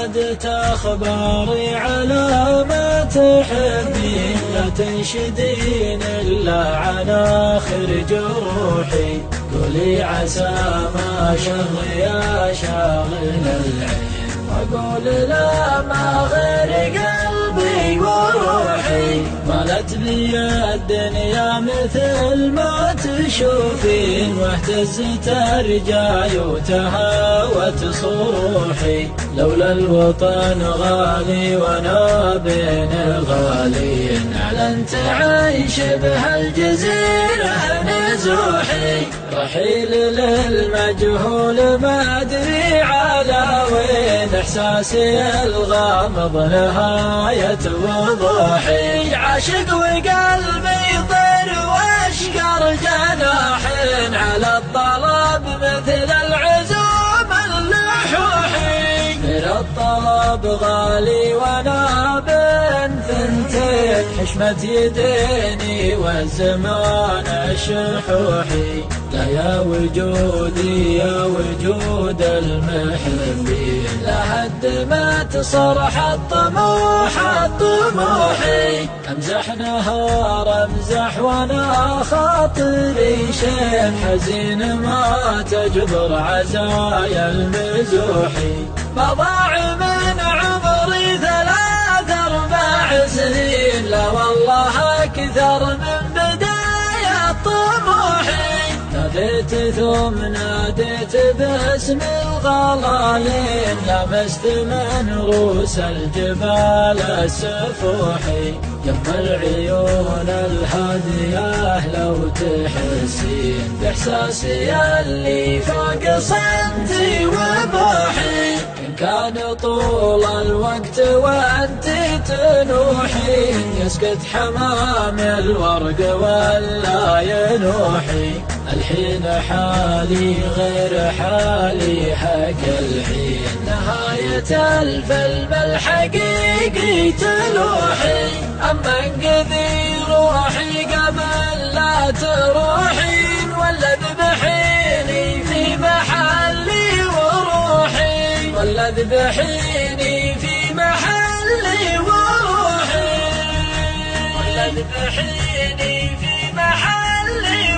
عادت أخباري على ما تحبين، لا تنشدين إلا عن آخر جروحي. قولي عسى ما شر يا شاغل العين، وأقول لا ما غير قلبي وروحي. مالت بي الدنيا مثل ما تشوفين، واهتزت أرجاي وتهاوت صروحي. لولا الوطن غالي وانا بين الغالين، أعلنت عيش بهالجزيرة نزوحي. رحيل للمجهول ما أدري على وين، إحساسي الغامض نهاية وضوحي. عاشق وقلبي طير واشقر جناحين، على الطلب مثل العزوم اللحوحي. غير الطلب غالي وانا بين ثنتين، حشمة يديني والزمان الشحوحي. لا يا وجودي يا وجود المحبين، لهدمت صرح الطموح الطموحي. امزح نهار امزح وانا خاطري شين، حزين ما تجبر عزايا المزوحي. ما ضاع من عمري 3 4 سنين، لا والله أكثر من بداية طموحي. ناديت ثم ناديت باسم الغلايين، لمست من رؤوس الجبال السفوحي. يم العيون الهادية لو تحسين، بإحساسي اللي فوق صمتي وبوحي. إن كان طول الوقت وأنت تنوحين، يسكت حمام الورق ولا ينوحي. الحين حالي غير حالي حق الحين، نهاية الفيلم الحقيقي تلوحي. أما انقذي روحي قبل لا تروحين، ولا ذبحيني في محلي وروحي. ولا ذبحيني في محلي وروحي. ولا ذبحيني في محلي